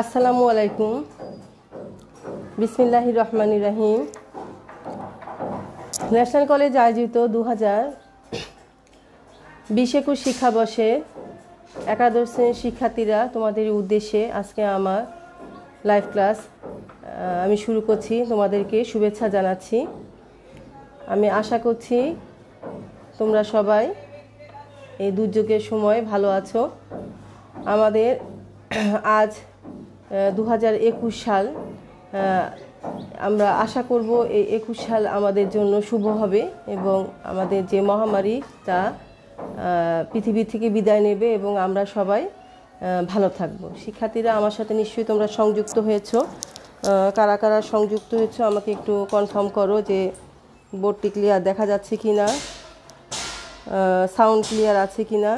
আসসালামু আলাইকুম। বিসমিল্লাহির রহমানির রহিম। ন্যাশনাল কলেজ আয়োজিত 2020-21 শিক্ষাবর্ষে একাদশ শ্রেণীর শিক্ষার্থীরা, তোমাদের উদ্দেশ্যে আজকে আমার লাইভ ক্লাস আমি শুরু করছি। তোমাদেরকে শুভেচ্ছা জানাচ্ছি। আমি আশা করছি তোমরা সবাই এই দুর্যোগের সময় ভালো আছো। আমাদের আজ 2021 সাল, আমরা আশা করব এই 21 সাল আমাদের জন্য শুভ হবে এবং আমাদের যে মহামারী তা পৃথিবী থেকে বিদায় নেবে এবং আমরা সবাই ভালো থাকব। শিক্ষার্থীরা, আমার সাথে নিশ্চয়ই তোমরা সংযুক্ত হয়েছো। কারা কারা সংযুক্ত হয়েছো আমাকে একটু কনফার্ম করো যে বোর্ডটি ক্লিয়ার দেখা যাচ্ছে কি না, সাউন্ড ক্লিয়ার আছে কি না।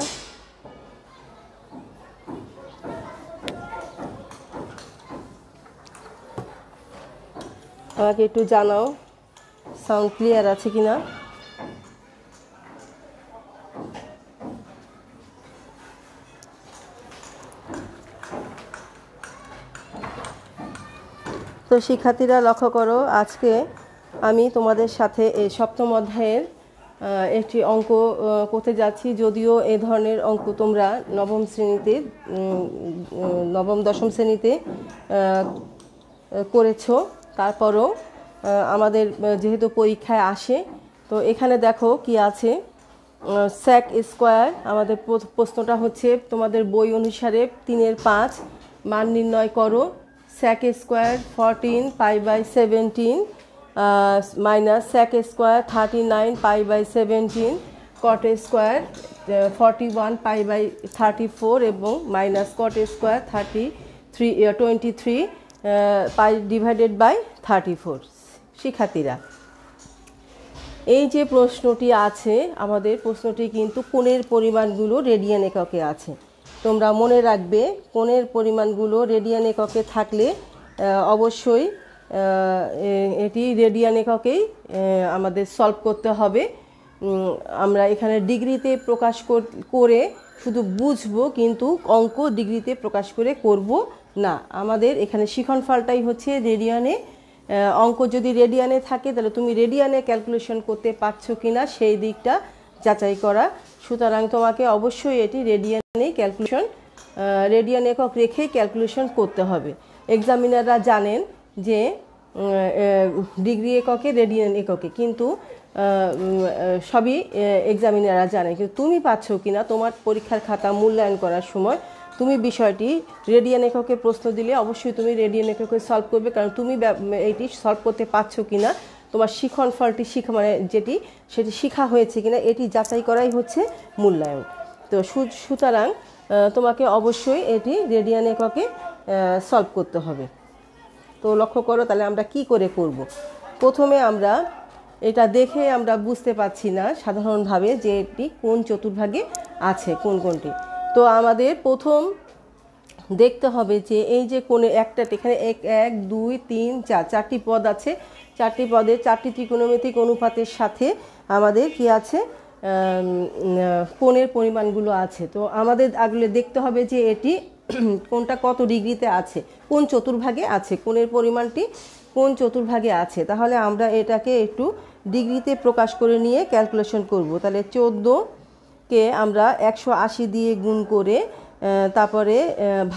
আমাকে একটু জানাও সাউন্ড ক্লিয়ার আছে কি না। তো শিক্ষার্থীরা লক্ষ্য করো, আজকে আমি তোমাদের সাথে এই সপ্তম অধ্যায়ের একটি অঙ্ক করতে যাচ্ছি। যদিও এই ধরনের অঙ্ক তোমরা নবম দশম শ্রেণীতে করেছো, তারপরও আমাদের যেহেতু পরীক্ষায় আসে, তো এখানে দেখো কি আছে। sec স্কোয়ার, আমাদের প্রশ্নটা হচ্ছে তোমাদের বই অনুসারে 3/5 মান নির্ণয় করো। sec square 14 π/17 minus sec square 39 π/17, cot square 41 π/34 এবং মাইনাস cot স্কোয়ার 23 π/34। শিক্ষার্থীরা, এই যে প্রশ্নটি আছে, আমাদের প্রশ্নটি কিন্তু কোণের পরিমাণগুলো রেডিয়ান এককে আছে। তোমরা মনে রাখবে, কোণের পরিমাণগুলো রেডিয়ান এককে থাকলে অবশ্যই এটি রেডিয়ান এককেই আমাদের সলভ করতে হবে। আমরা এখানে ডিগ্রিতে প্রকাশ করে শুধু বুঝবো, কিন্তু অঙ্ক ডিগ্রিতে প্রকাশ করে করব না। আমাদের এখানে শিখনফলটাই হচ্ছে রেডিয়ানে। অঙ্ক যদি রেডিয়ানে থাকে তাহলে তুমি রেডিয়ানে ক্যালকুলেশন করতে পারছো কিনা সেই দিকটা যাচাই করা। সুতরাং তোমাকে অবশ্যই এটি রেডিয়ানেই রেডিয়ান একক রেখেই ক্যালকুলেশন করতে হবে। এক্সামিনাররা জানেন যে ডিগ্রি এককে রেডিয়ান এককে, কিন্তু সবই এক্সামিনাররা জানে, কিন্তু তুমি পাচ্ছ কিনা তোমার পরীক্ষার খাতা মূল্যায়ন করার সময় তুমি বিষয়টি রেডিয়ান এককে প্রশ্ন দিলে অবশ্যই তুমি রেডিয়ান এককে সলভ করবে, কারণ তুমি এইটি সলভ করতে পারছো কিনা, তোমার শিখনফলটি সেটি শেখা হয়েছে কিনা এটি যাচাই করাই হচ্ছে মূল্যায়ন। তো সুতরাং তোমাকে অবশ্যই এটি রেডিয়ান এককে সলভ করতে হবে। তো লক্ষ্য করো, তাহলে আমরা কি করে করব। প্রথমে আমরা এটা দেখে আমরা বুঝতে পারছি না সাধারণভাবে যে এটি কোন চতুর্ভাগে আছে, কোনটি। তো আমাদের প্রথম দেখতে হবে যে এই যে কোণে এখানে 1 2 3 4 চারটি পদ আছে। চারটি পদের চারটি ত্রিকোণমিতিক অনুপাতের সাথে আমাদের কি আছে, কোণের পরিমাণগুলো আছে। তো আমাদের আগলে দেখতে হবে যে এটি কোনটা কত ডিগ্রিতে আছে, কোন চতুর্ভাগে আছে, কোণের পরিমাণটি কোন চতুর্ভাগে আছে। তাহলে আমরা এটাকে একটু ডিগ্রিতে প্রকাশ করে নিয়ে ক্যালকুলেশন করব। তাহলে 14কে আমরা 180 দিয়ে গুণ করে তারপরে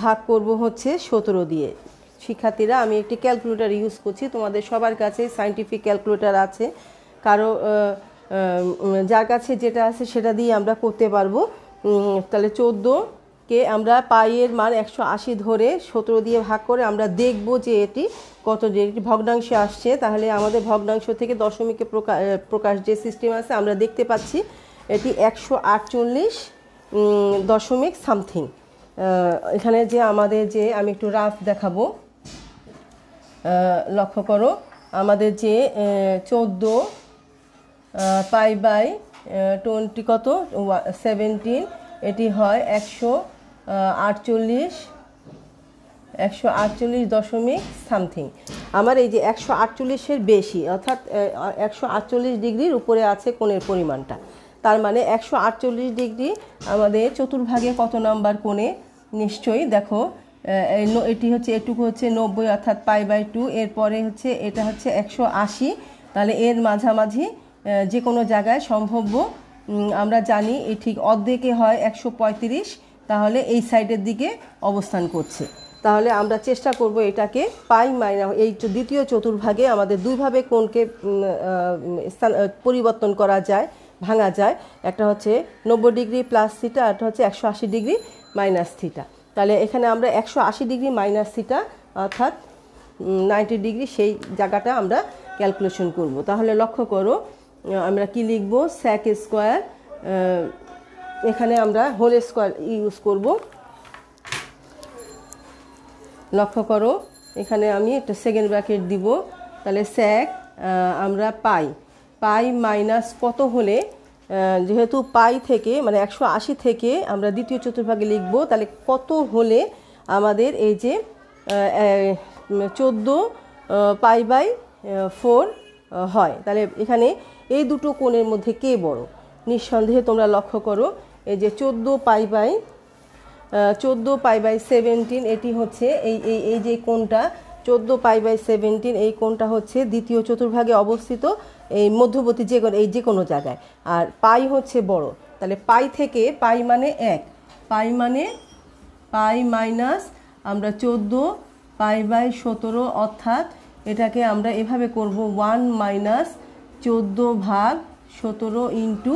ভাগ করব হচ্ছে 17 দিয়ে। শিক্ষার্থীরা, আমি একটি ক্যালকুলেটর ইউজ করছি, তোমাদের সবার কাছে সায়েন্টিফিক ক্যালকুলেটর আছে, কারো যার কাছে যেটা আছে সেটা দিয়ে আমরা করতে পারবো। তাহলে 14কে আমরা পাইয়ের মান 180 ধরে 17 দিয়ে ভাগ করে আমরা দেখব যে এটি কত ডিগ্রি ভগ্নাংশে আসছে। তাহলে আমাদের ভগ্নাংশ থেকে দশমিকে প্রকাশ যে সিস্টেম আছে আমরা দেখতে পাচ্ছি এটি 148 দশমিক সামথিং। এখানে যে আমাদের যে আমি একটু রাফ দেখাবো, লক্ষ্য করো, আমাদের যে 14 π/20 কত 17, এটি হয় 148 দশমিক সামথিং। আমার এই যে 148-এর বেশি, অর্থাৎ 148 ডিগ্রির উপরে আছে কোণের পরিমাণটা। তার মানে 148 ডিগ্রি আমাদের চতুর্ভাগে কত নাম্বার কোণে, নিশ্চয়ই দেখো এটি হচ্ছে এটুকু হচ্ছে 90 অর্থাৎ π/2, এরপরে হচ্ছে এটা হচ্ছে 180। তাহলে এর মাঝামাঝি যে কোনো জায়গায় সম্ভাব্য আমরা জানি এই ঠিক অর্ধেকে হয় 135, তাহলে এই সাইডের দিকে অবস্থান করছে। তাহলে আমরা চেষ্টা করব এটাকে পাই মাইনাস এই দ্বিতীয় চতুর্ভাগে আমাদের দুইভাবে কোণকে স্থান পরিবর্তন করা যায়, ভাঙা যায়। একটা হচ্ছে 90 ডিগ্রি প্লাস থিটা, একটা হচ্ছে 180 ডিগ্রি মাইনাস থিটা। তাহলে এখানে আমরা 180 ডিগ্রি মাইনাস থিটা অর্থাৎ 90 ডিগ্রি সেই জায়গাটা আমরা ক্যালকুলেশন করব। তাহলে লক্ষ্য করো আমরা কি লিখব, sec স্কোয়ার, এখানে আমরা হোল স্কোয়ার ইউজ করব। লক্ষ্য করো এখানে আমি একটা সেকেন্ড ব্র্যাকেট দিব। তাহলে sec আমরা পাই মাইনাস কত হলে, যেহেতু পাই থেকে মানে 180 থেকে আমরা দ্বিতীয় চতুর্ভাগে লিখব, তাহলে কত হলে আমাদের এই যে 14 π/4 হয়। তাহলে এখানে এই দুটো কোণের মধ্যে কে বড়? নিঃসন্দেহে তোমরা লক্ষ্য করো এই যে 14 π/17, এটি হচ্ছে এই যে কোণটা 14 π/17, এই কোণটা হচ্ছে দ্বিতীয় চতুর্ভাগে অবস্থিত এই মধ্যবর্তী যে কোনো জায়গায়। আর পাই হচ্ছে বড়, তাহলে পাই থেকে পাই মানে 1, পাই মাইনাস আমরা 14 π/17, অর্থাৎ এটাকে আমরা এভাবে করব 1 মাইনাস 14/17 ইন্টু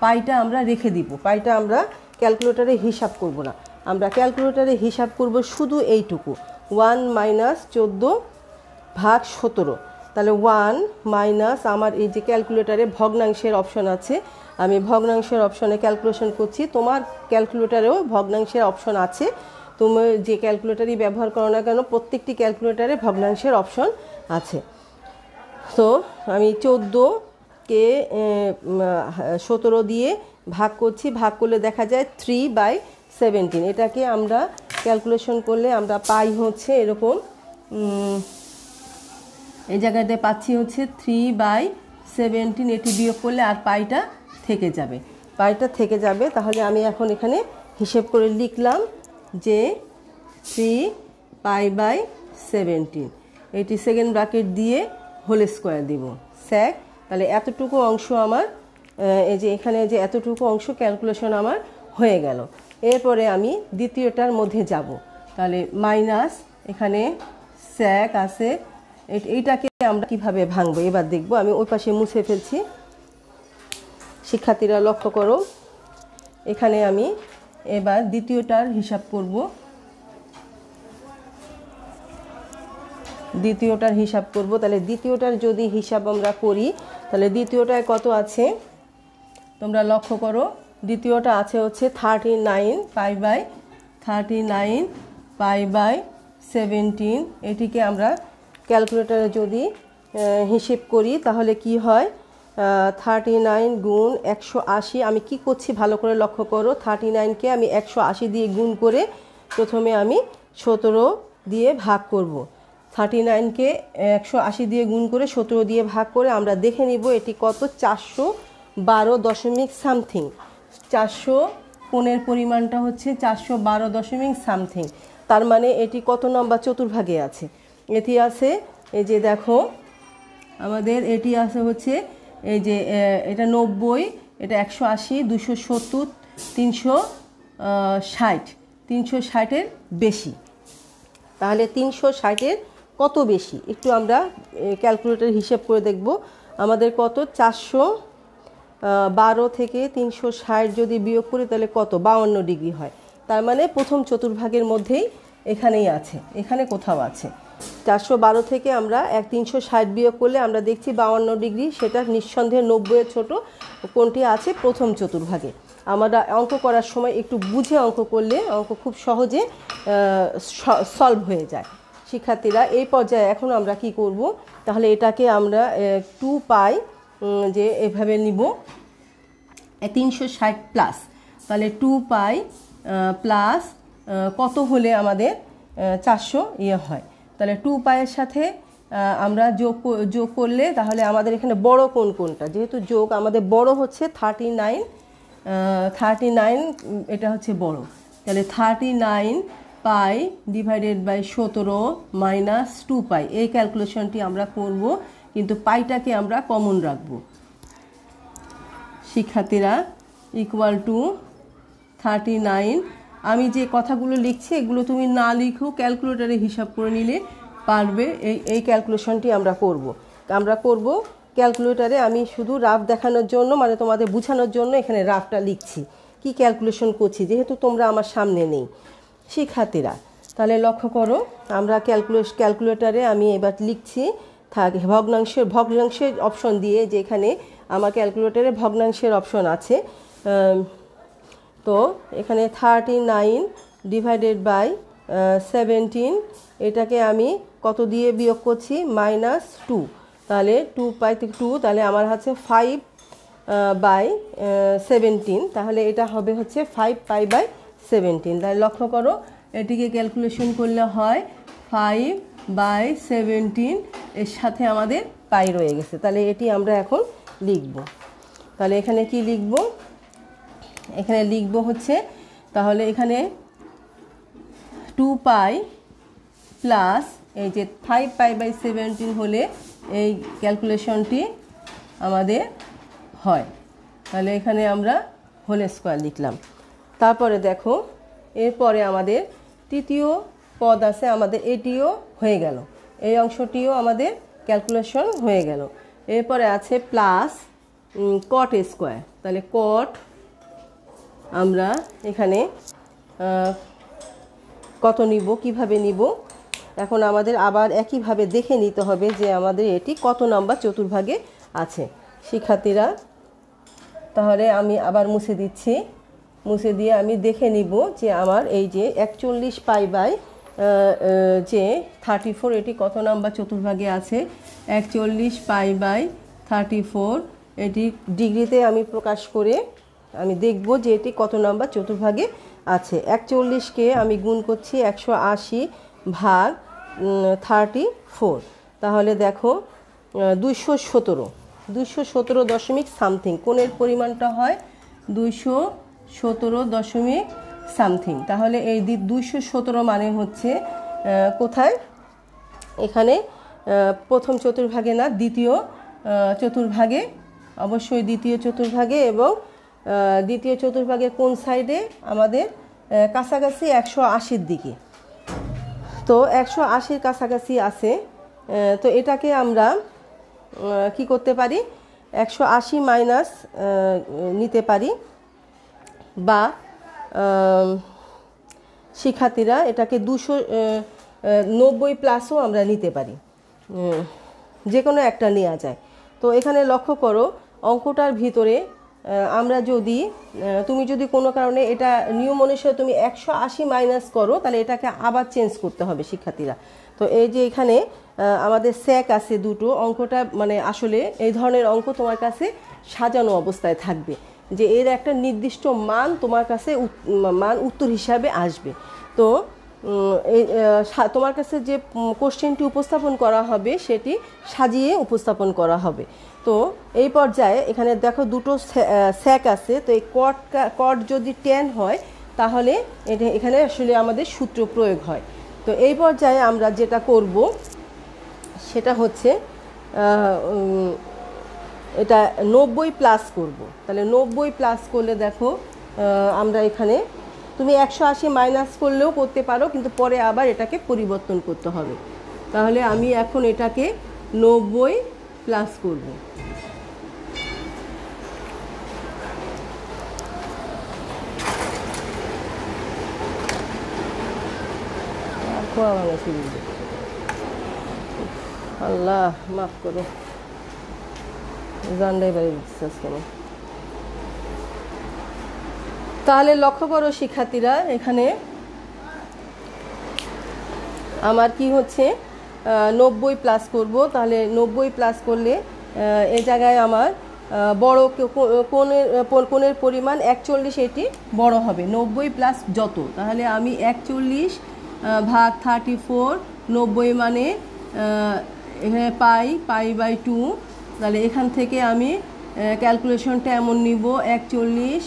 পাইটা আমরা রেখে দিব। পাইটা আমরা ক্যালকুলেটরে হিসাব করব না, আমরা ক্যালকুলেটরে হিসাব করব শুধু এইটুকু 1 মাইনাস 14/17। তাহলে 1 মাইনাস আমার এই যে ক্যালকুলেটরে ভগ্নাংশের অপশন আছে, আমি ভগ্নাংশের অপশনে ক্যালকুলেশন করছি। তোমার ক্যালকুলেটরেও ভগ্নাংশের অপশন আছে, তুমি যে ক্যালকুলেটরই ব্যবহার করো না কেন প্রত্যেকটি ক্যালকুলেটরে ভগ্নাংশের অপশন আছে। তো আমি 14কে 17 দিয়ে ভাগ করছি, ভাগ করলে দেখা যায় 3/17। এটাকে আমরা ক্যালকুলেশন করলে আমরা পাই হচ্ছে এরকম, এই জায়গাতে পাচ্ছি হচ্ছে 3/17। এটি বিয়োগ করলে আর পাইটা থেকে যাবে, তাহলে আমি এখন এখানে হিসেব করে লিখলাম যে 3 π/17, এটি সেকেন্ড ব্র্যাকেট দিয়ে হোল স্কোয়ার দিব sec। তাহলে এতটুকু অংশ আমার এই যে এখানে যে এতটুকু অংশ ক্যালকুলেশন আমার হয়ে গেল। এরপরে আমি দ্বিতীয়টার মধ্যে যাব, তাহলে মাইনাস এখানে sec আছে, এইটাকে আমরা কিভাবে ভাঙবো এবার দেখব। আমি ওই পাশে মুছে ফেলছি। শিক্ষার্থীরা লক্ষ্য করো এখানে আমি এবার দ্বিতীয়টার হিসাব করব। তাহলে দ্বিতীয়টার যদি হিসাব আমরা করি, তাহলে দ্বিতীয়টায় কত আছে তোমরা লক্ষ্য করো। দ্বিতীয়টা আছে হচ্ছে 39 π/17। এটিকে আমরা ক্যালকুলেটরে যদি হিসেব করি তাহলে কি হয়, 39 গুণ 180। আমি কি করছি ভালো করে লক্ষ্য করো, 39কে আমি 180 দিয়ে গুণ করে প্রথমে আমি 17 দিয়ে ভাগ করব। 39কে 180 দিয়ে গুণ করে 17 দিয়ে ভাগ করে আমরা দেখে নিব এটি কত, 412 দশমিক সামথিং। 400 কোণের পরিমাণটা হচ্ছে 412 দশমিক সামথিং। তার মানে এটি কত নম্বর চতুর্ভাগে আছে? এটি আছে এই যে দেখো আমাদের এটি আছে হচ্ছে এই যে এটা 90, এটা 180, 270, 360, 360-এর বেশি। তাহলে 360-এর কত বেশি একটু আমরা ক্যালকুলেটর হিসেব করে দেখব। আমাদের কত, 412 থেকে 360 যদি বিয়োগ করি তাহলে কত, 52 ডিগ্রি হয়। তার মানে প্রথম চতুর্ভাগের মধ্যেই এখানেই আছে, এখানে কোথাও আছে। 412 থেকে আমরা 360 বিয়োগ করলে আমরা দেখছি 52 ডিগ্রি, সেটা নিঃসন্দেহে 90-এর ছোট কোণটি আছে প্রথম চতুর্ভাগে। আমরা অঙ্ক করার সময় একটু বুঝে অঙ্ক করলে অঙ্ক খুব সহজে সলভ হয়ে যায়। শিক্ষার্থীরা এই পর্যায়ে এখন আমরা কি করব, তাহলে এটাকে আমরা 2 পাই যে এভাবে নিব 360 প্লাস, তাহলে 2 পাই প্লাস কত হলে আমাদের 400 হয়। তাহলে 2 পাইয়ের সাথে আমরা যোগ করলে তাহলে আমাদের এখানে বড় কোনটা, যেহেতু যোগ আমাদের বড় হচ্ছে 39, এটা হচ্ছে বড়। তাহলে 39 পাই ডিভাইডেড বাই 17 মাইনাস 2 পাই। এই ক্যালকুলেশনটি আমরা করব, কিন্তু পাইটাকে আমরা কমন রাখব। শিক্ষার্থীরা ইকুয়াল টু 39। আমি যে কথাগুলো লিখছি এগুলো তুমি না লিখো ক্যালকুলেটরে হিসাব করে নিলে পারবে। এই ক্যালকুলেশনটি আমরা করব ক্যালকুলেটরে। আমি শুধু রাফ দেখানোর জন্য, মানে তোমাদের বোঝানোর জন্য এখানে রাফটা লিখছি, কি ক্যালকুলেশন করছি, যেহেতু তোমরা আমার সামনে নেই। শিক্ষার্থীরা তাহলে লক্ষ্য করো, আমরা ক্যালকুলেটরে আমি এবার লিখছি ভগ্নাংশের অপশন দিয়ে, যে এখানে আমার ক্যালকুলেটরে ভগ্নাংশের অপশন আছে। তো এখানে 39 ডিভাইডেড বাই 17, এটাকে আমি কত দিয়ে বিয়োগ করছি, -2। তাহলে 2 পাই থেকে 2, তাহলে আমার হচ্ছে 5 বাই 17। তাহলে এটা হবে হচ্ছে 5 পাই বাই 17। তাহলে লক্ষ্য করো, এটিকে ক্যালকুলেশন করলে হয় 5 বাই 17, এর সাথে আমাদের পাই রয়ে গেছে। তাহলে এটি আমরা এখন লিখব। তাহলে এখানে কি লিখব, এখানে লিখব হচ্ছে, তাহলে এখানে 2 পাই প্লাস এই যে 5 পাই বাই 17 হলে এই ক্যালকুলেশনটি আমাদের হয়। তাহলে এখানে আমরা হোল স্কোয়ার লিখলাম। তারপরে দেখো, এরপরে আমাদের তৃতীয় পদ আছে, আমাদের এটিও হয়ে গেল, এই অংশটিও আমাদের ক্যালকুলেশন হয়ে গেল। এরপরে আছে প্লাস কট স্কোয়ার। তাহলে কট আমরা এখানে কত নিব, কিভাবে নিব, এখন আমাদের আবার একইভাবে দেখে নিতে হবে যে আমাদের এটি কত নাম্বার চতুর্ভাগে আছে। শিক্ষার্থীরা তাহলে আমি আবার মুছে দিচ্ছি, মুছে দিয়ে আমি দেখে নিব যে আমার এই যে 41 পাই বাই যে 34, এটি কত নাম্বার চতুর্ভাগে আছে। 41 পাই বাই 34, এটি ডিগ্রিতে আমি প্রকাশ করে আমি দেখব যে এটি কত নাম্বার চতুর্ভাগে আছে। 41কে আমি গুণ করছি 180 ভাগ 34। তাহলে দেখো 217 দশমিক সামথিং কোণের পরিমাণটা হয় 217 দশমিক সামথিং। তাহলে এই 217 মানে হচ্ছে কোথায়, এখানে প্রথম চতুর্ভাগে না, দ্বিতীয় চতুর্ভাগে, অবশ্যই দ্বিতীয় চতুর্ভাগে। এবং দ্বিতীয় চতুর্ভাগের কোন সাইডে, আমাদের কাছাকাছি 180-র দিকে। তো 180-র কাছাকাছি আছে। তো এটাকে আমরা কি করতে পারি, 180 মাইনাস নিতে পারি, বা শিক্ষার্থীরা এটাকে 290 প্লাসও আমরা নিতে পারি, যে কোনো একটা নেওয়া যায়। তো এখানে লক্ষ্য করো, অঙ্কটার ভিতরে আমরা যদি, তুমি যদি কোনো কারণে এটা নিয়ম অনুসারে তুমি 180 মাইনাস করো, তাহলে এটাকে আবার চেঞ্জ করতে হবে শিক্ষার্থীরা। তো এই যে এখানে আমাদের স্যাক আছে দুটো, অঙ্কটা মানে আসলে এই ধরনের অঙ্ক তোমার কাছে সাজানো অবস্থায় থাকবে, যে এর একটা নির্দিষ্ট মান তোমার কাছে উত্তর হিসাবে আসবে। তো তোমার কাছে যে কোশ্চেনটি উপস্থাপন করা হবে সেটি সাজিয়ে উপস্থাপন করা হবে। তো এই পর্যায়ে এখানে দেখো দুটো স্যাক আছে। তো এই কট যদি 10 হয় তাহলে এখানে আসলে আমাদের সূত্র প্রয়োগ হয়। তো এই পর্যায়ে আমরা যেটা করব সেটা হচ্ছে এটা 90 প্লাস করব। তাহলে 90 প্লাস করলে দেখো আমরা এখানে, তুমি 180 মাইনাস করলেও করতে পারো, কিন্তু পরে আবার এটাকে পরিবর্তন করতে হবে। তাহলে আমি এখন এটাকে 90 প্লাস করব। আল্লাহ মাফ করো, জানলাই বাড়ি বিশ্বাস করো। তাহলে লক্ষ্য করো শিক্ষার্থীরা, এখানে আমার কি হচ্ছে 90 প্লাস করব। তাহলে 90 প্লাস করলে এই জায়গায় আমার বড় কোণের পরিমাণ 41, এটি বড় হবে 90 প্লাস যত। তাহলে আমি 41 ভাগ 34, 90 মানে এখানে পাই বাই 2। তাহলে এখান থেকে আমি ক্যালকুলেশনটা এমন নিব, 41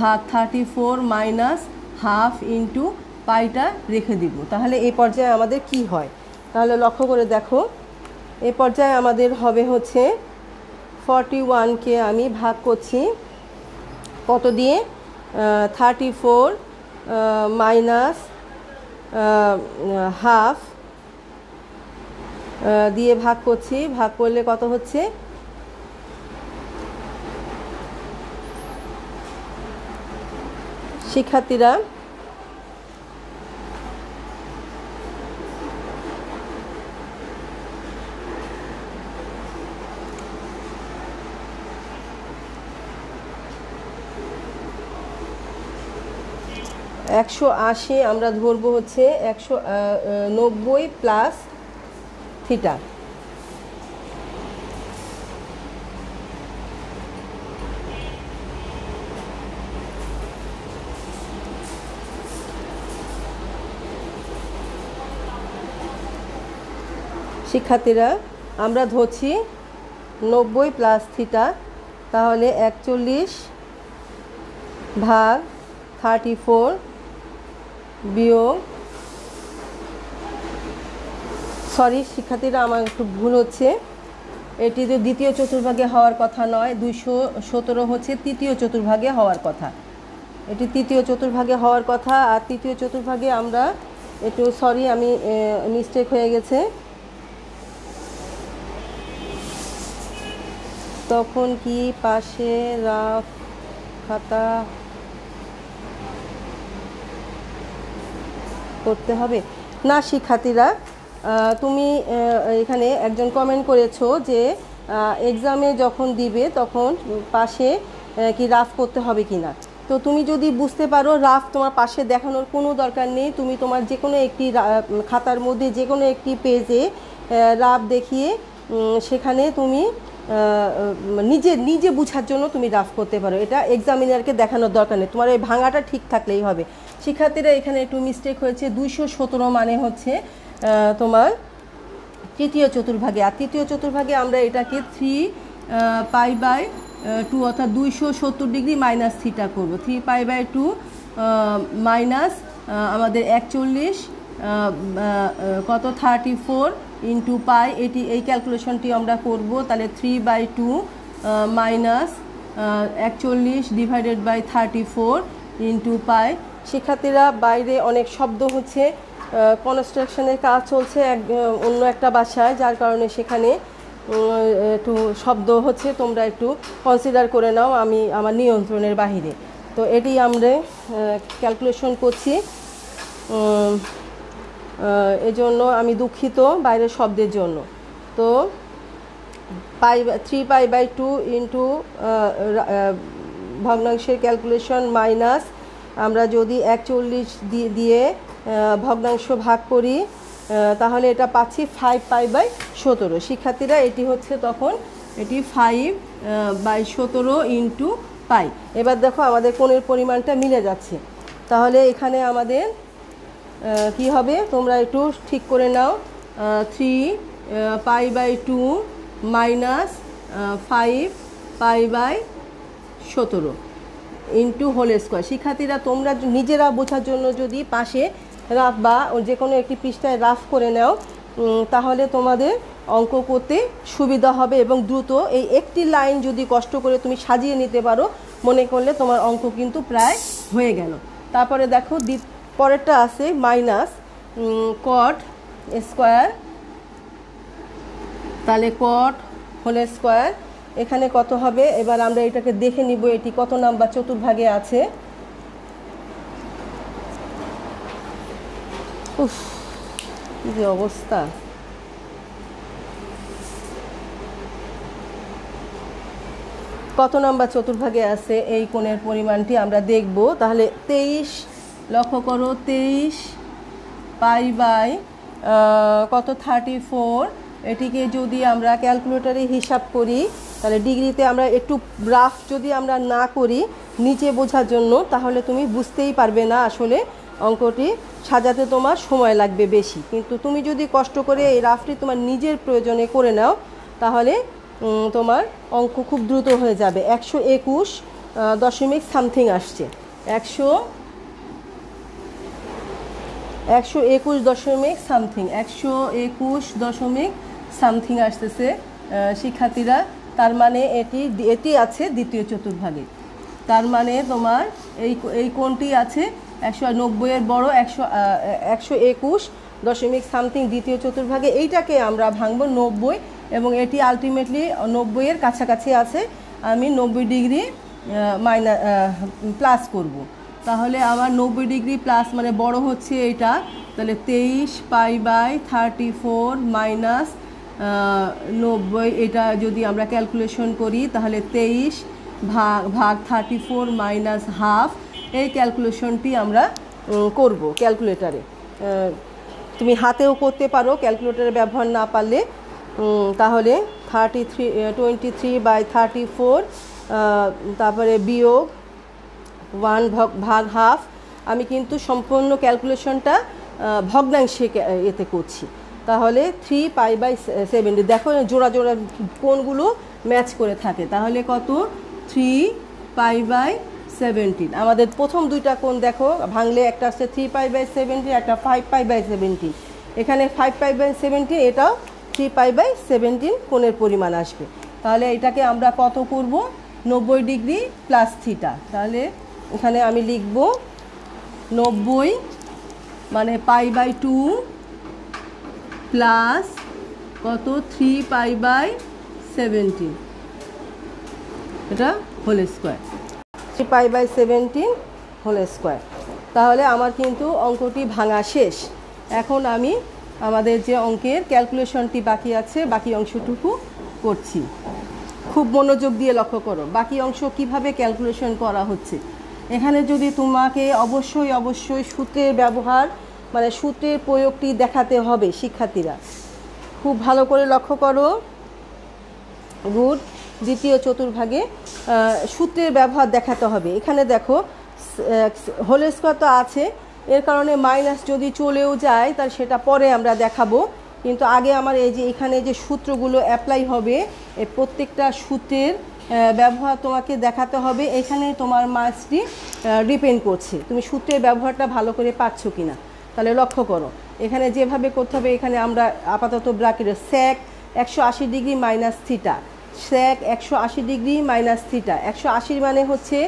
ভাগ 34 মাইনাস হাফ ইন্টু পাইটা রেখে দিব। তাহলে এই পর্যায়ে আমাদের কি হয়, তাহলে লক্ষ্য করে দেখো। এই পর্যায়ে আমাদের হবে হচ্ছে 41কে আমি ভাগ করছি কত দিয়ে, 34 মাইনাস হাফ দিয়ে ভাগ করছি। ভাগ করলে কত হচ্ছে, শিক্ষার্থীরা 180 আমরা ধরবো হচ্ছে 190 প্লাস থিটা। শিক্ষার্থীরা আমরা ধরছি 90 প্লাস থিটা, তাহলে 41 ভাগ 34 বিয়োগ, সরি শিক্ষার্থীরা আমার একটু ভুল হচ্ছে, এটি তো দ্বিতীয় চতুর্ভাগে হওয়ার কথা নয়, 217 হচ্ছে তৃতীয় চতুর্ভাগে হওয়ার কথা। এটি তৃতীয় চতুর্ভাগে হওয়ার কথা, আর তৃতীয় চতুর্ভাগে আমরা একটু, সরি আমি মিস্টেক হয়ে গেছে, তখন কি পাশে রাফ খাতা করতে হবে না? শিক্ষার্থীরা তুমি এখানে একজন কমেন্ট করেছো যে এক্সামে যখন দিবে তখন পাশে কি রাফ করতে হবে কি না। তো তুমি যদি বুঝতে পারো রাফ তোমার পাশে দেখানোর কোনো দরকার নেই, তুমি তোমার যে কোনো একটি খাতার মধ্যে যে কোনো একটি পেজে রাফ দেখিয়ে সেখানে তুমি নিজে বোঝার জন্য তুমি রাফ করতে পারো, এটা এক্সামিনারকে দেখানোর দরকার নেই, তোমার এই ভাঙাটা ঠিক থাকলেই হবে। শিক্ষার্থীরা এখানে একটু মিস্টেক হয়েছে, 217 মানে হচ্ছে তোমার তৃতীয় চতুর্ভাগে, আর তৃতীয় চতুর্ভাগে আমরা এটাকে 3π/2 অর্থাৎ 270 ডিগ্রি মাইনাস থিটা করবো। 3π/2 মাইনাস আমাদের 41 কত 34 ইন্টু পাই, এই ক্যালকুলেশনটি আমরা করব। তাহলে 3/2 minus 41 divided by 34 into pi. শিক্ষার্থীরা বাইরে অনেক শব্দ হচ্ছে, কনস্ট্রাকশনের কাজ চলছে অন্য একটা বাসায়, যার কারণে সেখানে একটু শব্দ হচ্ছে, তোমরা একটু কনসিডার করে নাও, আমি আমার নিয়ন্ত্রণের বাহিরে। তো এটি আমরা ক্যালকুলেশন করছি, এজন্য আমি দুঃখিত বাইরের শব্দের জন্য। তো 3π/2 ইন্টু ভগ্নাংশের ক্যালকুলেশন মাইনাস আমরা যদি 41 দিয়ে ভগ্নাংশ ভাগ করি তাহলে এটা পাচ্ছি 5π/17। শিক্ষার্থীরা এটি হচ্ছে তখন এটি 5/17 ইন্টু পাই। এবার দেখো আমাদের কোণের পরিমাণটা মিলে যাচ্ছে, তাহলে এখানে আমাদের কি হবে তোমরা একটু ঠিক করে নাও, 3π/2 মাইনাস 5π/17 ইন্টু হোল স্কোয়ার। শিক্ষার্থীরা তোমরা নিজেরা বোঝার জন্য যদি পাশে রাফ বা যে কোনো একটি পৃষ্ঠায় রাফ করে নাও তাহলে তোমাদের অঙ্ক করতে সুবিধা হবে এবং দ্রুত এই একটি লাইন যদি কষ্ট করে তুমি সাজিয়ে নিতে পারো মনে করলে তোমার অঙ্ক কিন্তু প্রায় হয়ে গেল। তারপরে দেখো পরেরটা আছে মাইনাস কট স্কোয়ার, তাহলে কট হোল স্কোয়ার এখানে কত হবে, এবার আমরা এটাকে দেখে নিব এটি কত নাম্বার চতুর্ভাগে আছে। উফ কি যে অবস্থা, কত নাম্বার চতুর্ভাগে আছে এই কোণের পরিমাণটি আমরা দেখব। তাহলে 23, লক্ষ্য করো 23π/, কত 34, এটিকে যদি আমরা ক্যালকুলেটরে হিসাব করি তাহলে ডিগ্রিতে আমরা একটু রাফ যদি আমরা না করি নিচে বোঝার জন্য তাহলে তুমি বুঝতেই পারবে না, আসলে অঙ্কটি সাজাতে তোমার সময় লাগবে বেশি। কিন্তু তুমি যদি কষ্ট করে এই রাফটি তোমার নিজের প্রয়োজনে করে নাও তাহলে তোমার অঙ্ক খুব দ্রুত হয়ে যাবে। 121 দশমিক সামথিং আসছে, 121 দশমিক সামথিং, 121 দশমিক সামথিং আসতেছে শিক্ষার্থীরা। তার মানে এটি আছে দ্বিতীয় চতুর্ভাগে। তার মানে তোমার এই কোণটি আছে 190-এর বড় 121 দশমিক সামথিং দ্বিতীয় চতুর্ভাগে। এইটাকে আমরা ভাঙবো 90 এবং এটি আলটিমেটলি 90-এর কাছাকাছি আছে। আমি 90 ডিগ্রি প্লাস করব। তাহলে আমার 90 ডিগ্রি প্লাস মানে বড় হচ্ছে এইটা, তাহলে 23π/34 মাইনাস 90। এটা যদি আমরা ক্যালকুলেশন করি তাহলে 23 ভাগ 34 মাইনাস হাফ। এই ক্যালকুলেশনটি আমরা করব ক্যালকুলেটারে। তুমি হাতেও করতে পারো ক্যালকুলেটারে ব্যবহার না পারলে। তাহলে 23/34 তারপরে বিয়োগ 1 ভাগ হাফ। আমি কিন্তু সম্পূর্ণ ক্যালকুলেশনটা ভগ্নাংশে এতে করছি। তাহলে 3π/70। দেখো জোড়া জোড়া কোণগুলো ম্যাচ করে থাকে। তাহলে কত? 3π/70। আমাদের প্রথম দুইটা কোণ দেখো ভাঙলে একটা আসছে 3π/70, একটা 5π/70। এখানে 5π/70, এটাও 3π/70 কোণের পরিমাণ আসবে। তাহলে এটাকে আমরা কত করব? 90 ডিগ্রি প্লাস থিটা। তাহলে এখানে আমি লিখব 90 মানে π/2 প্লাস কত? 3π/70, এটা হোল স্কোয়ার, 3π/70 হোল স্কোয়ার। তাহলে আমার কিন্তু অঙ্কটি ভাঙা শেষ। এখন আমি আমাদের যে অঙ্কের ক্যালকুলেশনটি বাকি আছে বাকি অংশটুকু করছি। খুব মনোযোগ দিয়ে লক্ষ্য করো বাকি অংশ কিভাবে ক্যালকুলেশন করা হচ্ছে। এখানে যদি তোমাকে অবশ্যই সূত্রের ব্যবহার মানে সূত্রের প্রয়োগটি দেখাতে হবে শিক্ষার্থীরা। খুব ভালো করে লক্ষ্য করো। গুড। দ্বিতীয় চতুর্ভাগে সূত্রের ব্যবহার দেখাতে হবে। এখানে দেখো হোল স্কোয়ার তো আছে, এর কারণে মাইনাস যদি চলেও যায় তাহলে সেটা পরে আমরা দেখাবো। কিন্তু আগে আমার এই যে এখানে যে সূত্রগুলো অ্যাপ্লাই হবে এই প্রত্যেকটা সূত্রের ব্যবহার তোমাকে দেখাতে হবে। এখানে তোমার মার্কসটি ডিপেন্ড করছে তুমি সূত্রের ব্যবহারটা ভালো করে পাচ্ছ কিনা। তাহলে লক্ষ্য করো এখানে যেভাবে করতে হবে। এখানে আমরা আপাতত ব্র্যাকেটে sec 180 degree minus theta, sec 180 degree minus theta. 180 মানে হচ্ছে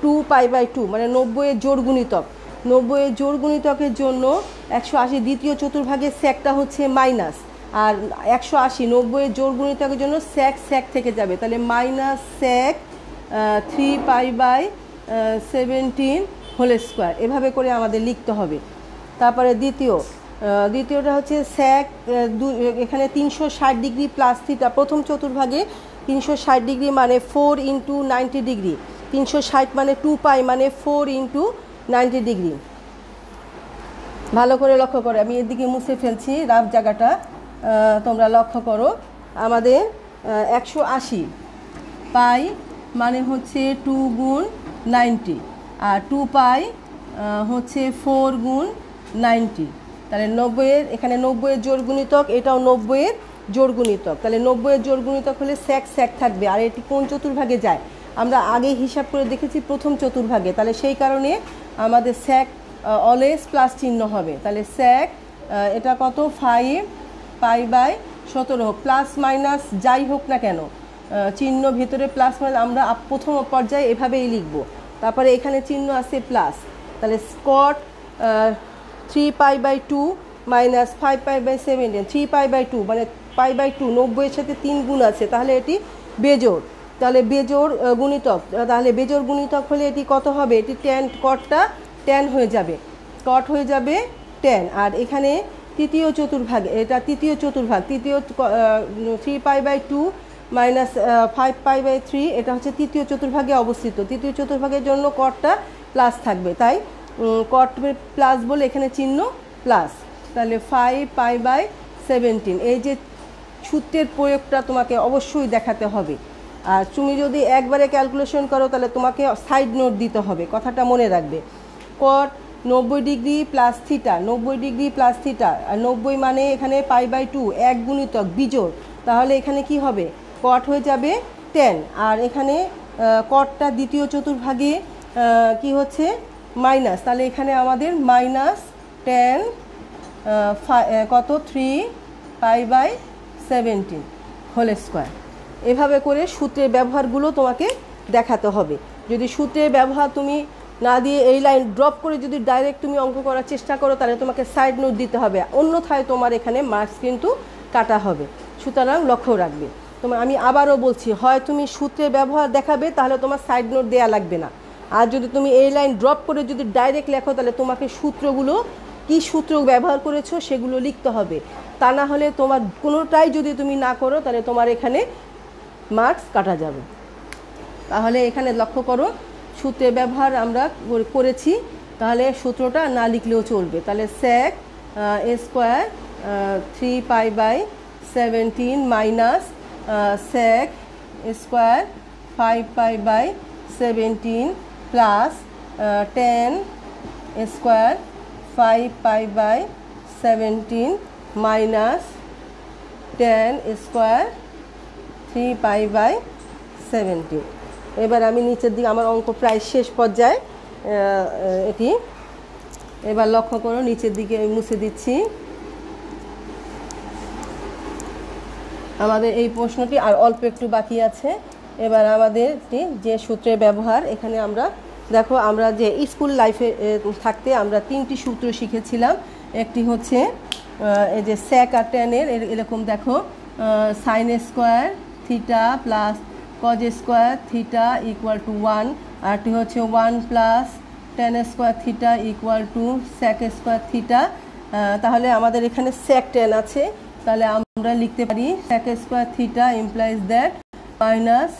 2π/2 মানে 90-এর জোড় গুণিতক। 90-এর জোড় গুণিতকের জন্য 180 দ্বিতীয় চতুর্ভাগের সেকটা হচ্ছে মাইনাস, আর 180 90-এর জোড় গুণিতকের জন্য সেক থেকে যাবে। তাহলে মাইনাস sec 3π/17 হোল স্কোয়ার। এভাবে করে আমাদের লিখতে হবে। তারপরে দ্বিতীয়টা হচ্ছে sec এখানে 360 ডিগ্রি প্লাস থিটা। প্রথম চতুর্ভাগে 360 ডিগ্রি মানে 4 × 90 ডিগ্রি। 360 মানে 2π মানে 4 × 90 ডিগ্রি। ভালো করে লক্ষ্য করো, আমি এদিকে মুছে ফেলছি রাফ জায়গাটা, তোমরা লক্ষ্য করো। আমাদের 180 পাই মানে হচ্ছে 2 × 90 আর 2π হচ্ছে 4 × 90। তাহলে 90-এর এখানে 90-এর জোড় গুণিতক, এটাও 90-এর জোড় গুণিতক। তাহলে 90-এর জোড় গুণিতক হলে সেক থাকবে। আর এটি কোন চতুর্ভাগে যায়? আমরা আগে হিসাব করে দেখেছি প্রথম চতুর্ভাগে। তাহলে সেই কারণে আমাদের সেক অলওয়েজ প্লাস চিহ্ন হবে। তাহলে সেক এটা কত? 5π/17 হোক। প্লাস মাইনাস যাই হোক না কেন চিহ্ন ভিতরে প্লাস মাইনাস আমরা প্রথম পর্যায়ে এভাবেই লিখব। তারপরে এখানে চিহ্ন আছে প্লাস। তাহলে স্কট 3π/2 মাইনাস 5π/17, 3π/2 মানে π/2 90-এর সাথে 3 গুণ আছে, তাহলে এটি বেজোড়। তাহলে বেজোড় গুণিতক, তাহলে বেজোড় গুণিতক হলে এটি কত হবে? এটি tan, কটটা tan হয়ে যাবে, কট হয়ে যাবে tan। আর এখানে তৃতীয় চতুর্ভাগে, এটা তৃতীয় চতুর্ভাগ, 3π/2 মাইনাস 5π/3 এটা হচ্ছে তৃতীয় চতুর্ভাগে অবস্থিত। তৃতীয় চতুর্ভাগের জন্য কটটা প্লাস থাকবে, তাই কট প্লাস বলে এখানে চিহ্ন প্লাস। তাহলে 5π/17। এই যে সূত্রের প্রয়োগটা তোমাকে অবশ্যই দেখাতে হবে। আর তুমি যদি একবারে ক্যালকুলেশন করো তাহলে তোমাকে সাইড নোট দিতে হবে, কথাটা মনে রাখবে। Cot 90 degree plus theta, 90 degree plus theta, আর 90 মানে এখানে π/2 এক গুণিতক বিজোড়। তাহলে এখানে কি হবে? কট হয়ে যাবে tan। আর এখানে কটটা দ্বিতীয় চতুর্ভাগে কি হচ্ছে? মাইনাস। তাহলে এখানে আমাদের মাইনাস 10 কত 3π/17 হোল স্কোয়ার। এভাবে করে সূত্রের ব্যবহারগুলো তোমাকে দেখাতে হবে। যদি সূত্রের ব্যবহার তুমি না দিয়ে এই লাইন ড্রপ করে যদি ডাইরেক্ট তুমি অঙ্ক করার চেষ্টা করো তাহলে তোমাকে সাইড নোট দিতে হবে, অন্যথায় তোমার এখানে মার্কস কিন্তু কাটা হবে। সুতরাং লক্ষ্য রাখবে। আমি আবারও বলছি, হয় তুমি সূত্রের ব্যবহার দেখাবে তাহলে তোমার সাইড নোট দেওয়া লাগবে না, আর যদি তুমি এই লাইন ড্রপ করে যদি ডাইরেক্ট লেখো তাহলে তোমাকে সূত্রগুলো কি সূত্র ব্যবহার করেছো সেগুলো লিখতে হবে। তা না হলে তোমার কোনোটাই যদি তুমি না করো তাহলে তোমার এখানে মার্কস কাটা যাবে। তাহলে এখানে লক্ষ্য করো, সূত্রের ব্যবহার আমরা করেছি, তাহলে সূত্রটা না লিখলেও চলবে। তাহলে sec a square 3π/17 minus sec a square 5π/17 plus 10 a square 5π/17 minus 10 a square 3π/17। এবার আমি নিচের দিকে, আমার অঙ্ক প্রায় শেষ পর্যায়ে এটি। এবার লক্ষ্য করো, নিচের দিকে আমি মুছে দিচ্ছি। আমাদের এই প্রশ্নটি আর অল্প একটু বাকি আছে। এবার আমাদের যে সূত্রের ব্যবহার, এখানে আমরা দেখো, আমরা যে স্কুল লাইফে থাকতে আমরা 3টি সূত্র শিখেছিলাম। একটি হচ্ছে এই যে sec আর tan এর এরকম দেখো, sin square theta plus cos square theta equal to 1, RT হচ্ছে 1 plus tan square theta equal to sec square theta. তাহলে আমাদের এখানে sec tan আছে, তাহলে আমরা লিখতে পারি sec square theta implies that minus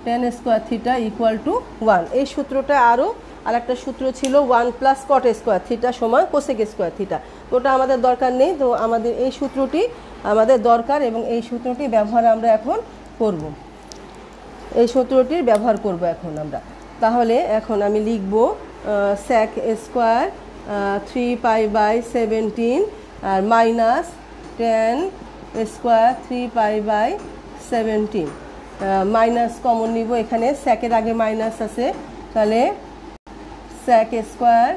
tan square theta equal to 1। এই সূত্রটা আরও আরেকটা সূত্র ছিল 1 প্লাস cot স্কোয়ার থিটা সমান cosec স্কোয়ার থিটা, ওটা আমাদের দরকার নেই। তো আমাদের এই সূত্রটি আমাদের দরকার এবং এই সূত্রটি ব্যবহার আমরা এখন করব, এই সূত্রটির ব্যবহার করব এখন আমরা। তাহলে এখন আমি লিখব sec স্কোয়ার 3π/17 আর minus tan square 3π/17। Minus common নিব, এখানে স্যাকের আগে মাইনাস আছে, তাহলে sec স্কোয়ার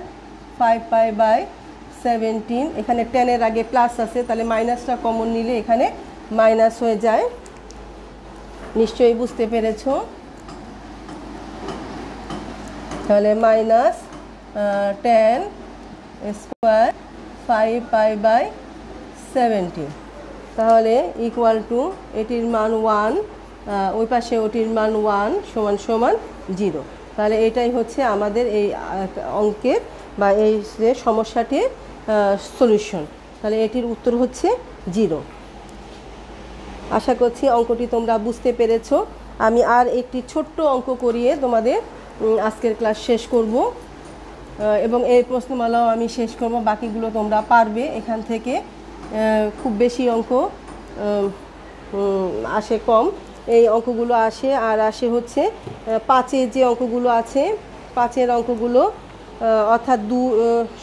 5π/17, এখানে 10 এর আগে প্লাস আছে, তাহলে মাইনাসটা কমন নিলে এখানে মাইনাস হয়ে যায়। নিশ্চয়ই বুঝতে পেরেছ। তাহলে মাইনাস tan স্কোয়ার 5π/17, তাহলে ইকুয়াল টু এটির মান 1, ওই পাশে ওটির মান 1 সমান সমান 0। তাহলে এটাই হচ্ছে আমাদের এই অঙ্কের বা এই যে সমস্যাটির সলিউশন। তাহলে এটির উত্তর হচ্ছে 0। আশা করছি অঙ্কটি তোমরা বুঝতে পেরেছো। আমি আর একটি ছোট্ট অঙ্ক করিয়ে তোমাদের আজকের ক্লাস শেষ করব এবং এই প্রশ্নমালাও আমি শেষ করব, বাকিগুলো তোমরা পারবে। এখান থেকে খুব বেশি অঙ্ক আসে কম, এই অঙ্কগুলো আসে, আর আসে হচ্ছে 5-এর যে অঙ্কগুলো আছে, 5-এর অঙ্কগুলো অর্থাৎ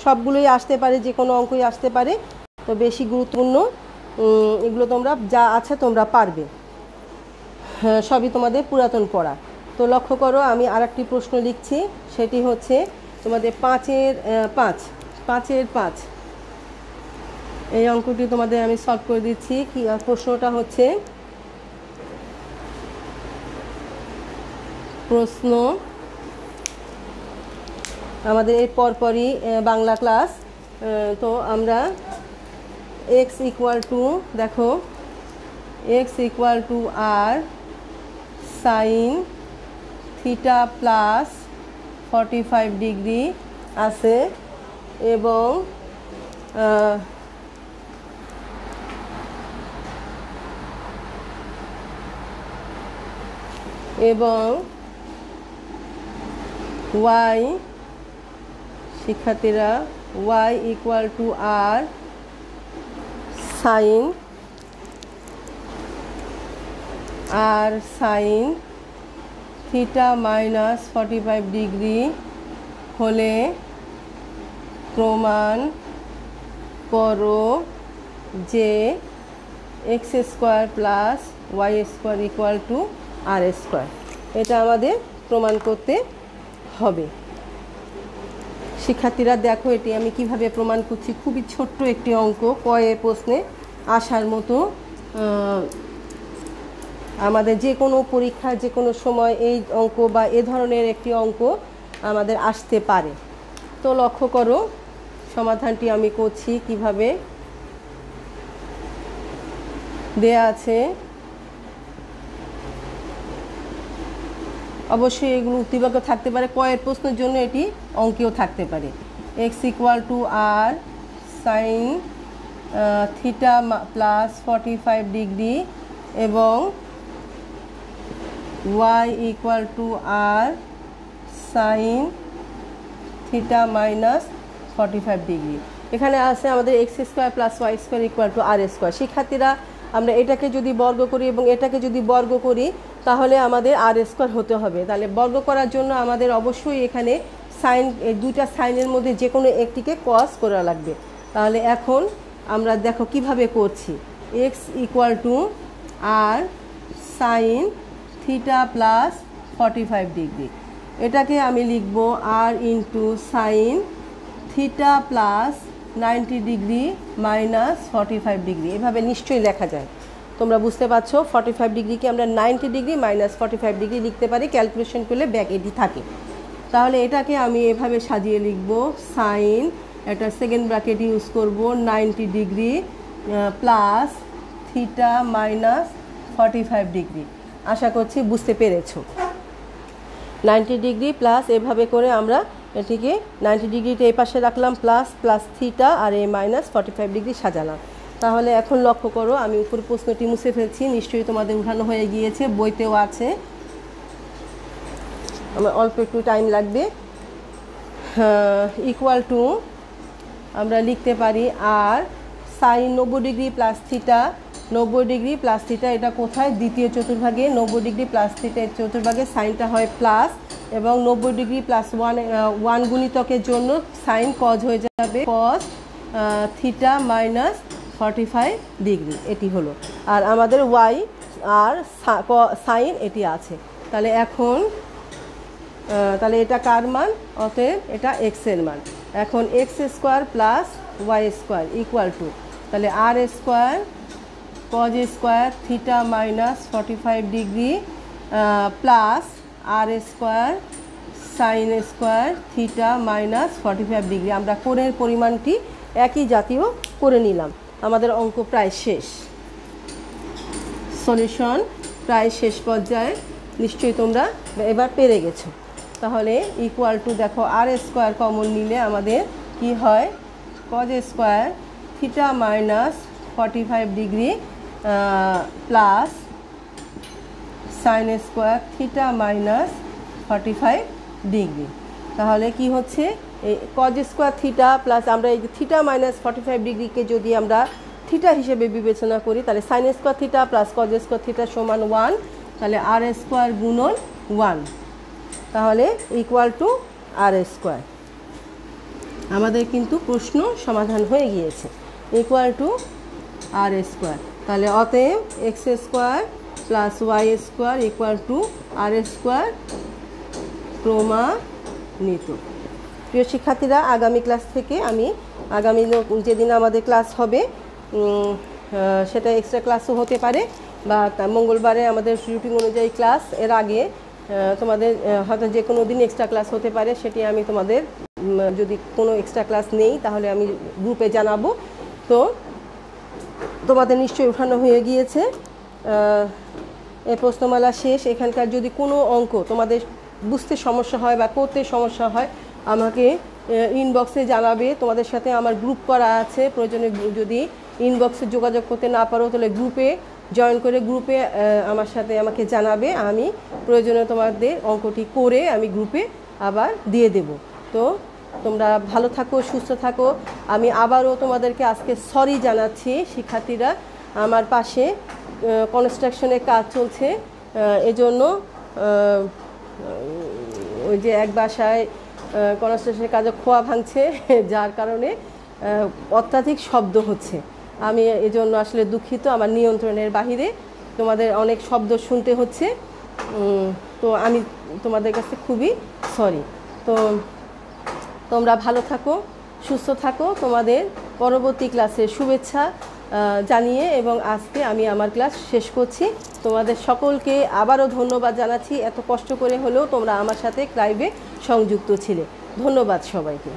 সবগুলোই আসতে পারে, যে কোনো অঙ্কই আসতে পারে। তো বেশি গুরুত্বপূর্ণ এগুলো তোমরা যা আছে তোমরা পারবে, সবই তোমাদের পুরাতন পড়া। তো লক্ষ্য করো, আমি আরেকটি প্রশ্ন লিখছি, সেটি হচ্ছে তোমাদের 5-এর 5 এই অঙ্কটি তোমাদের আমি সলভ করে দিচ্ছি। কি প্রশ্নটা হচ্ছে, প্রশ্ন আমাদের এর পরপরই বাংলা ক্লাস। তো আমরা x ইকুয়াল টু, দেখো x equal to r sine theta plus 45 degree আছে এবং y, শিক্ষার্থীরা, y equal to r sine theta minus 45 degree হলে প্রমাণ করো যে x square plus y square equal to r square. এটা আমাদের প্রমাণ করতে হবে। শিক্ষার্থীরা দেখো এটি আমি কিভাবে প্রমাণ করছি। খুবই ছোট্ট একটি অঙ্ক, কয়ে প্রশ্নে আসার মতো। আমাদের যে কোনো পরীক্ষা যে কোনো সময় এই অঙ্ক বা এ ধরনের একটি অঙ্ক আমাদের আসতে পারে। তো লক্ষ্য করো সমাধানটি আমি করছি কিভাবে দেয়া আছে। অবশ্যই এগুলো উক্তিবাক্য থাকতে পারে, কয়ের প্রশ্নের জন্য এটি অঙ্কেও থাকতে পারে। X equal to r sine theta plus 45 degree এবং y equal to r sine theta minus 45 degree. এখানে আছে আমাদের x square plus y square equal to r square. শিক্ষার্থীরা আমরা এটাকে যদি বর্গ করি এবং এটাকে যদি বর্গ করি তাহলে আমাদের আর স্কোয়ার হতে হবে। তাহলে বর্গ করার জন্য আমাদের অবশ্যই এখানে সাইন, এই দুইটা সাইনের মধ্যে যে কোনো একটিকে কস করা লাগবে। তাহলে এখন আমরা দেখো কিভাবে করছি। X equal to r sine theta plus 45 degree, এটাকে আমি লিখব r into sine theta plus 90 degree minus 45 degree. এভাবে নিশ্চয়ই লেখা যায়, তোমরা বুঝতে পারছো। 45 ডিগ্রিকে আমরা 90 ডিগ্রি মাইনাস 45 ডিগ্রি লিখতে পারি, ক্যালকুলেশন করলে ব্যাক এটি থাকে। তাহলে এটাকে আমি এভাবে সাজিয়ে লিখব সাইন, এটা সেকেন্ড ব্র্যাকেট ইউজ করব 90 degree plus theta minus 45 degree. আশা করছি বুঝতে পেরেছো। 90 ডিগ্রি প্লাস এভাবে করে আমরা এটিকে 90 ডিগ্রিটা এই পাশে রাখলাম, প্লাস প্লাস থিটা আর এই মাইনাস 45 ডিগ্রি সাজালাম। তাহলে এখন লক্ষ্য করো আমি উপর প্রশ্নটি মুছে ফেলছি, নিশ্চয়ই তোমাদের উঠানো হয়ে গিয়েছে, বইতেও আছে, আমার অল্প একটু টাইম লাগবে। ইকুয়াল টু আমরা লিখতে পারি r sine 90 degree plus theta, 90 degree plus theta এটা কোথায়, দ্বিতীয় চতুর্ভাগে 90 ডিগ্রি প্লাস থিটা চতুর্ভাগে সাইনটা হয় প্লাস, এবং 90 ডিগ্রি প্লাস ওয়ান গুণিতকের জন্য সাইন কজ হয়ে যাবে কজ থিটা মাইনাস 45 ডিগ্রি, এটি হলো। আর আমাদের ওয়াই আর সাইন এটি আছে। তাহলে এখন তাহলে এটা কার মান, অতএব এটা এক্স এর মান। এখন x square plus y square equal to, তাহলে r square cos square theta minus 45 degree plus r square sine square theta minus 45 degree. আমরা কোণের পরিমাণটি একই জাতীয় করে নিলাম। আমাদের অঙ্ক প্রায় শেষ, সলিউশন প্রায় শেষ পর্যায়ে, নিশ্চয়ই তোমরা এবার পেরে গেছো। তাহলে ইকুয়াল টু দেখো আর স্কোয়ার কমন নিলে আমাদের কি হয়, cause square theta minus 45 degree plus sign square theta minus 45 degree. তাহলে কি হচ্ছে, এই কজ স্কোয়ার থিটা প্লাস আমরা এই যে থিটা মাইনাস 45 ডিগ্রিকে যদি আমরা থিটা হিসেবে বিবেচনা করি তাহলে sign square theta plus cos square theta সমান 1, তাহলে আর স্কোয়ার গুণন 1, তাহলে ইকুয়াল টু আর স্কোয়ার। আমাদের কিন্তু প্রশ্ন সমাধান হয়ে গিয়েছে, ইকুয়াল টু আর স্কোয়ার। তাহলে অতএব x square plus y square equal to r square প্রমাণিত। প্রিয় শিক্ষার্থীরা, আগামী ক্লাস থেকে আমি আগামী যেদিন আমাদের ক্লাস হবে সেটা এক্সট্রা ক্লাসও হতে পারে, বা মঙ্গলবারে আমাদের রুটিন অনুযায়ী ক্লাস, এর আগে তোমাদের হয়তো যে কোনো দিন এক্সট্রা ক্লাস হতে পারে, সেটি আমি তোমাদের যদি কোনো এক্সট্রা ক্লাস নেই তাহলে আমি গ্রুপে জানাবো। তো তোমাদের নিশ্চয়ই উঠানো হয়ে গিয়েছে, এই প্রশ্নমালা শেষ। এখানকার যদি কোনো অঙ্ক তোমাদের বুঝতে সমস্যা হয় বা করতে সমস্যা হয় আমাকে ইনবক্সে জানাবে। তোমাদের সাথে আমার গ্রুপ করা আছে, প্রয়োজনে যদি ইনবক্সে যোগাযোগ করতে না পারো তাহলে গ্রুপে জয়েন করে গ্রুপে আমার সাথে আমাকে জানাবে, আমি প্রয়োজনে তোমাদের অঙ্কটি করে আমি গ্রুপে আবার দিয়ে দেব। তো তোমরা ভালো থাকো, সুস্থ থাকো। আমি আবারও তোমাদেরকে আজকে সরি জানাচ্ছি। শিক্ষার্থীরা, আমার পাশে কনস্ট্রাকশনের কাজ চলছে, এজন্য ওই যে এক বাসায় কনস্ট্রাকশনের কাজে খোয়া ভাঙছে, যার কারণে অত্যাধিক শব্দ হচ্ছে। আমি এজন্য আসলে দুঃখিত, আমার নিয়ন্ত্রণের বাহিরে তোমাদের অনেক শব্দ শুনতে হচ্ছে। তো আমি তোমাদের কাছে খুবই সরি। তো তোমরা ভালো থাকো, সুস্থ থাকো। তোমাদের পরবর্তী ক্লাসের শুভেচ্ছা জানিয়ে এবং আজকে আমি আমার ক্লাস শেষ করছি। তোমাদের সকলকে আবারও ধন্যবাদ জানাচ্ছি, এত কষ্ট করে হলেও তোমরা আমার সাথে লাইভে সংযুক্ত ছিলে। ধন্যবাদ সবাইকে।